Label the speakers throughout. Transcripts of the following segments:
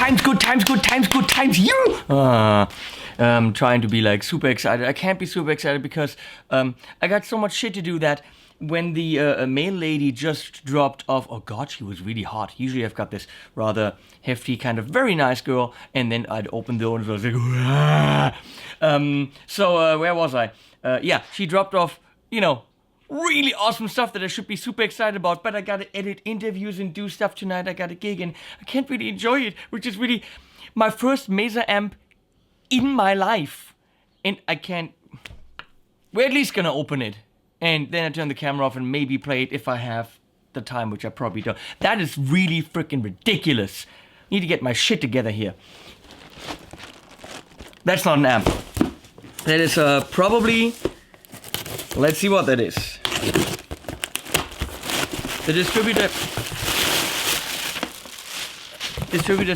Speaker 1: times you. Trying to be like super excited. I can't be super excited because I got so much shit to do that when the mail lady just dropped off. Oh god, she was really hot. Usually I've got this rather hefty kind of very nice girl, and then I'd open the door and I was like, where was I? Yeah, she dropped off, really awesome stuff that I should be super excited about, but I gotta edit interviews and do stuff tonight. I got a gig and I can't really enjoy it, which is really my first Mesa amp in my life. And we're at least gonna open it. And then I turn the camera off and maybe play it if I have the time, which I probably don't. That is really freaking ridiculous. Need to get my shit together here. That's not an amp. That is probably, let's see what that is. The distributor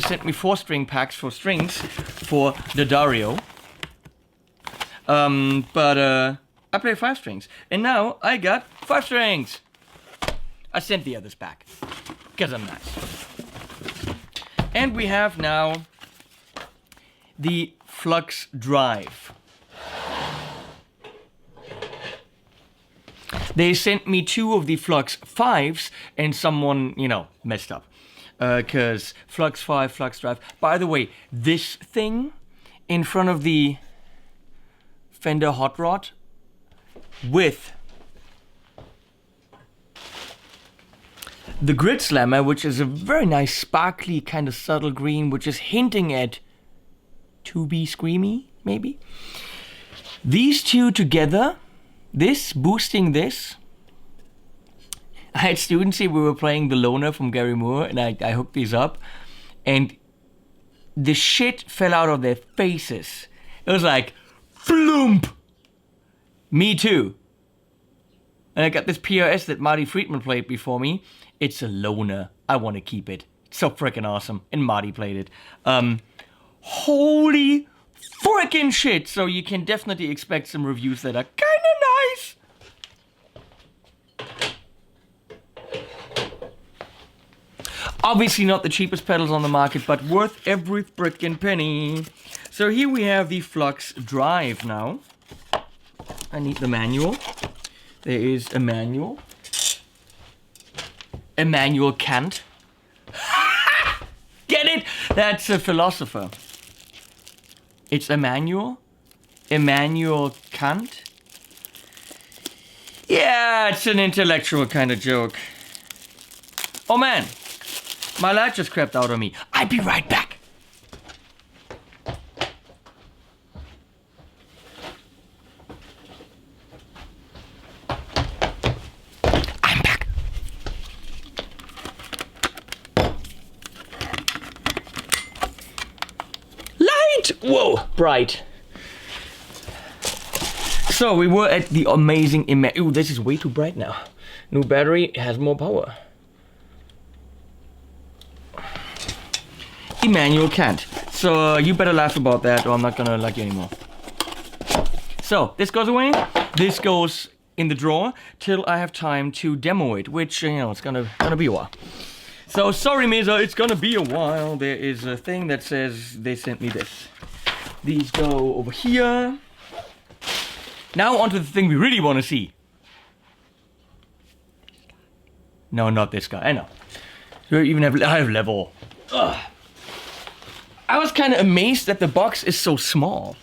Speaker 1: sent me 4-string packs for strings for the Dario. But I play 5 strings. And now I got 5 strings. I sent the others back because I'm nice. And we have now the Flux Drive. They sent me 2 of the Flux 5s and someone, messed up. Because Flux 5, Flux Drive. By the way, this thing in front of the Fender Hot Rod with the Grid Slammer, which is a very nice sparkly kind of subtle green, which is hinting at to be screamy, maybe. These two together, this boosting this. I had students here, we were playing The Loner from Gary Moore, and I hooked these up, and the shit fell out of their faces. It was like, flump! Me too. And I got this PRS that Marty Friedman played before me. It's a Loner. I want to keep it. It's so freaking awesome. And Marty played it. Holy freaking shit. So you can definitely expect some reviews that are kind of nice. Obviously not the cheapest pedals on the market, but worth every frickin' penny. So here we have the Flux Drive now. I need the manual. There is a manual. Immanuel Kant. Get it? That's a philosopher. It's Immanuel. Immanuel Kant. Yeah, it's an intellectual kind of joke. Oh man, my light just crept out on me. I'll be right back. I'm back. Light! Whoa, bright. So we were at the amazing Ooh, this is way too bright now. New battery has more power. Immanuel Kant. So you better laugh about that or I'm not gonna like you anymore. So this goes away. This goes in the drawer till I have time to demo it, which, it's gonna be a while. So sorry Mesa, it's gonna be a while. There is a thing that says they sent me this. These go over here. Now onto the thing we really want to see. No, not this guy. I know. I have level. Ugh. I was kind of amazed that the box is so small.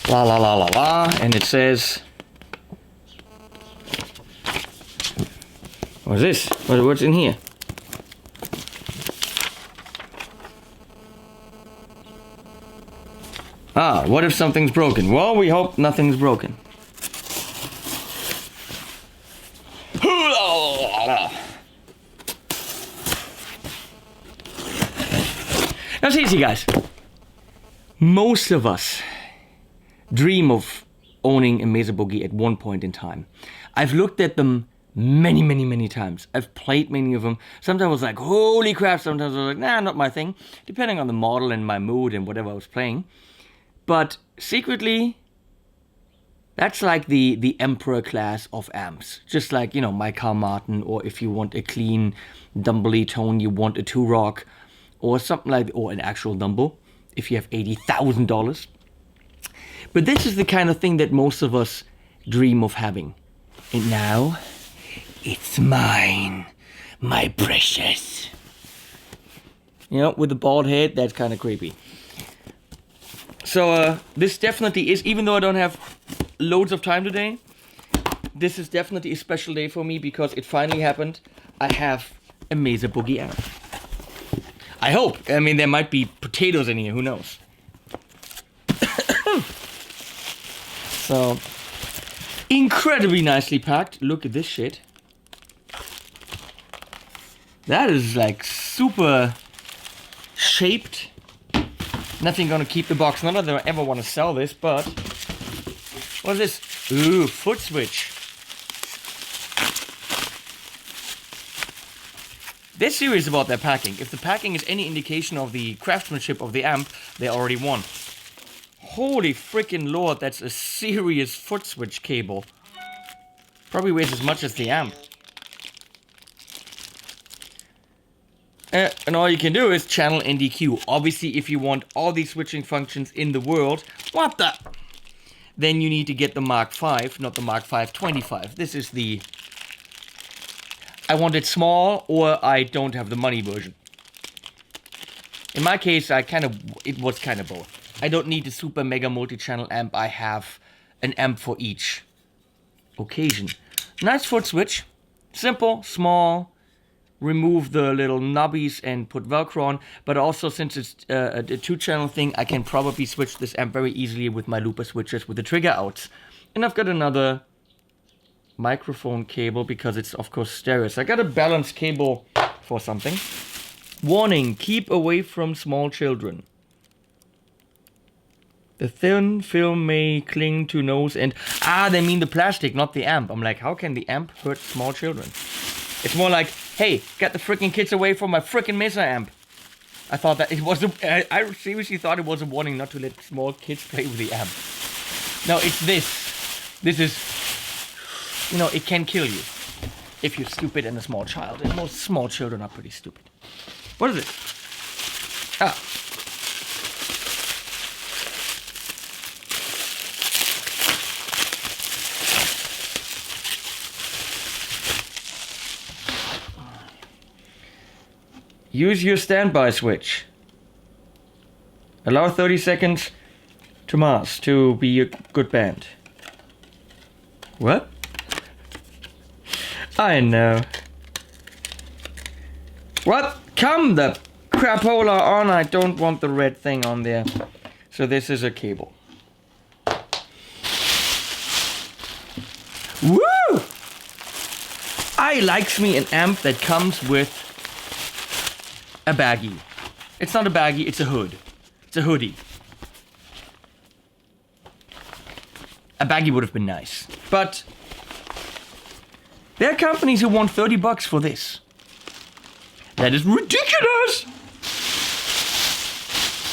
Speaker 1: La la la la la, and it says, what's this? What's in here? Ah, what if something's broken? Well, we hope nothing's broken. Now seriously guys, most of us dream of owning a Mesa Boogie at one point in time. I've looked at them many times. I've played many of them. Sometimes I was like, holy crap. Sometimes I was like, nah, not my thing. Depending on the model and my mood and whatever I was playing. But secretly, That's like the Emperor class of amps. Just like, you know, my Carl Martin, or if you want a clean Dumbly tone, you want a 2-rock, or something like, or an actual Dumble, if you have $80,000. But this is the kind of thing that most of us dream of having. And now, it's mine, my precious. You know, with the bald head, that's kind of creepy. So this definitely is, even though I don't have loads of time today, this is definitely a special day for me because it finally happened. I have a Mesa Boogie amp. I hope. I mean, there might be potatoes in here, who knows? So, incredibly nicely packed. Look at this shit. That is like super shaped. Nothing gonna keep the box. None of them ever want to sell this, but what is this? Ooh, foot switch. They're serious about their packing. If the packing is any indication of the craftsmanship of the amp, they already won. Holy freaking lord, that's a serious foot switch cable. Probably weighs as much as the amp. And all you can do is channel NDQ. Obviously, if you want all these switching functions in the world, what the? Then you need to get the Mark V, not the Mark V 25. This is the I want it small or I don't have the money version. In my case, it was kind of both. I don't need a super mega multi-channel amp. I have an amp for each occasion. Nice foot switch. Simple, small. Remove the little knobbies and put Velcro on. But also, since it's a 2-channel thing, I can probably switch this amp very easily with my looper switches with the trigger outs. And I've got another microphone cable because it's, of course, stereo. So I got a balanced cable for something. Warning, keep away from small children. The thin film may cling to nose and... they mean the plastic, not the amp. I'm like, how can the amp hurt small children? It's more like, hey, get the freaking kids away from my freaking Mesa amp. I thought that it was I seriously thought it was a warning not to let small kids play with the amp. No, it's this. This is... You know, it can kill you if you're stupid and a small child. And most small children are pretty stupid. What is it? Use your standby switch. Allow 30 seconds to mass to be a good band. What? I know. What? Come the crapola on. I don't want the red thing on there. So this is a cable. Woo! I likes me an amp that comes with a baggie. It's not a baggie, it's a hood. It's a hoodie. A baggie would have been nice. But there are companies who want $30 for this. That is ridiculous!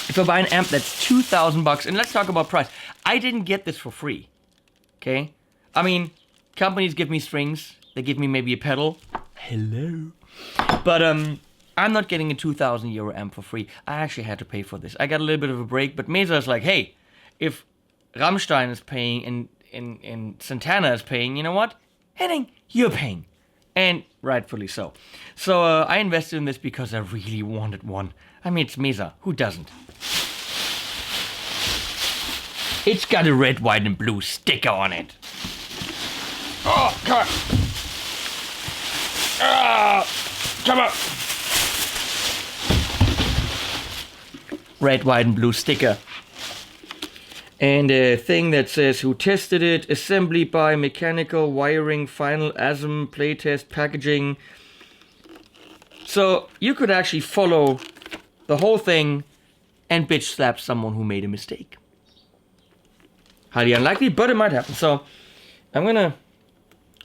Speaker 1: If I buy an amp that's $2,000, and let's talk about price. I didn't get this for free. Okay? I mean, companies give me strings. They give me maybe a pedal. Hello. But I'm not getting a 2,000 euro amp for free. I actually had to pay for this. I got a little bit of a break, but Mesa is like, hey, if Rammstein is paying and Santana is paying, you know what? Henning, you're paying. And rightfully so. So I invested in this because I really wanted one. I mean, it's Mesa. Who doesn't? It's got a red, white, and blue sticker on it. Oh, come on. Come on. Red, white, and blue sticker. And a thing that says who tested it, assembly by mechanical, wiring, final ASM, playtest, packaging. So you could actually follow the whole thing and bitch slap someone who made a mistake. Highly unlikely, but it might happen. So I'm gonna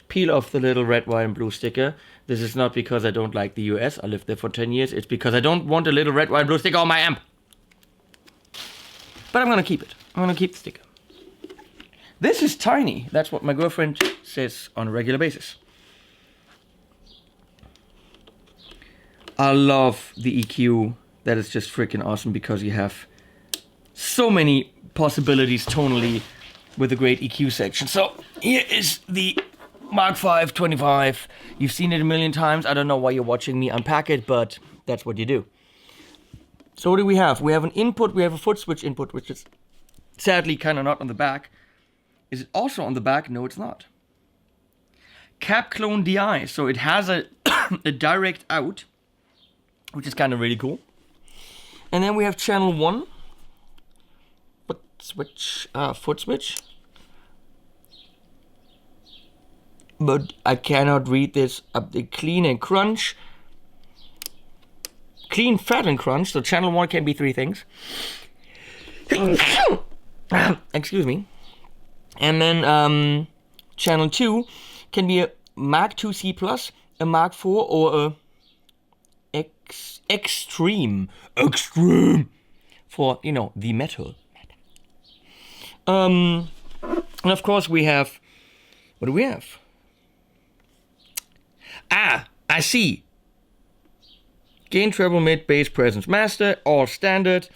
Speaker 1: peel off the little red, white, and blue sticker. This is not because I don't like the US. I lived there for 10 years. It's because I don't want a little red, white, and blue sticker on my amp. But I'm gonna keep it. I'm gonna keep the sticker. This is tiny. That's what my girlfriend says on a regular basis. I love the EQ. That is just freaking awesome because you have so many possibilities tonally with a great EQ section. So here is the Mark V 25. You've seen it a million times. I don't know why you're watching me unpack it, but that's what you do. So what do we have? We have an input, we have a foot switch input, which is sadly kind of not on the back. Is it also on the back? No, it's not. Cap clone DI, so it has a, a direct out, which is kind of really cool. And then we have channel 1, foot switch. But I cannot read this up. The clean and crunch. Clean, fat, and crunch. So channel 1 can be 3 things. Excuse me. And then channel 2 can be a Mark 2C Plus, a Mark 4, or a Extreme for, you know, the metal. And of course we have, what do we have? Ah, I see. Gain, treble, mid, bass, presence, master, all standard.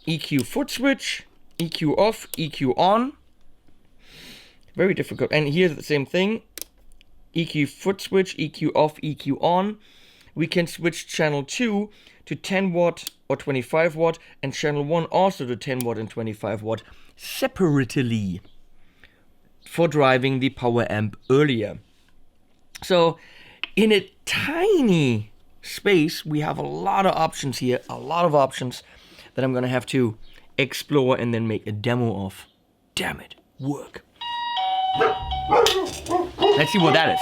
Speaker 1: EQ foot switch, EQ off, EQ on. Very difficult. And here's the same thing. EQ foot switch, EQ off, EQ on. We can switch channel 2 to 10 watt or 25 watt and channel 1 also to 10 watt and 25 watt separately for driving the power amp earlier. So in a tiny space, we have a lot of options here, a lot of options that I'm going to have to explore and then make a demo of. Damn it, work. Let's see what that is.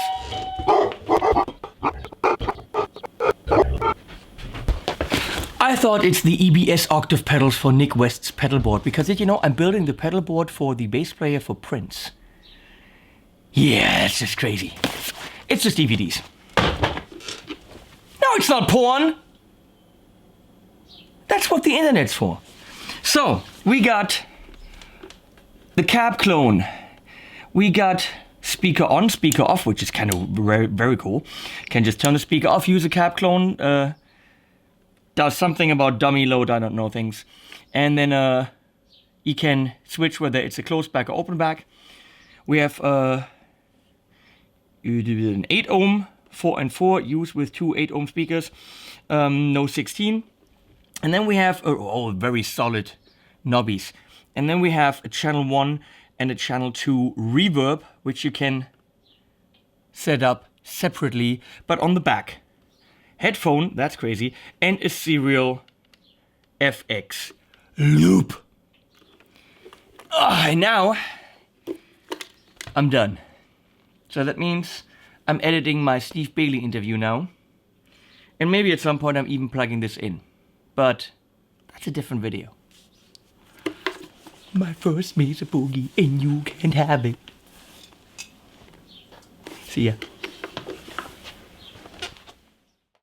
Speaker 1: I thought it's the EBS octave pedals for Nick West's pedal board because, you know, I'm building the pedal board for the bass player for Prince. Yeah, it's just crazy. It's just DVDs. No, it's not porn. That's what the internet's for. So, we got the cab clone. We got speaker on, speaker off, which is kind of very, very cool. Can just turn the speaker off, use a cab clone. Does something about dummy load, I don't know things. And then you can switch whether it's a closed back or open back. We have an 8 ohm, 4 and 4, used with 2 8 ohm speakers, no 16. And then we have, very solid knobbies. And then we have a channel 1 and a channel 2 reverb, which you can set up separately, but on the back. Headphone, that's crazy, and a serial FX loop. And now I'm done. So that means I'm editing my Steve Bailey interview now. And maybe at some point I'm even plugging this in. But that's a different video. My first Mesa Boogie and you can have it. See ya.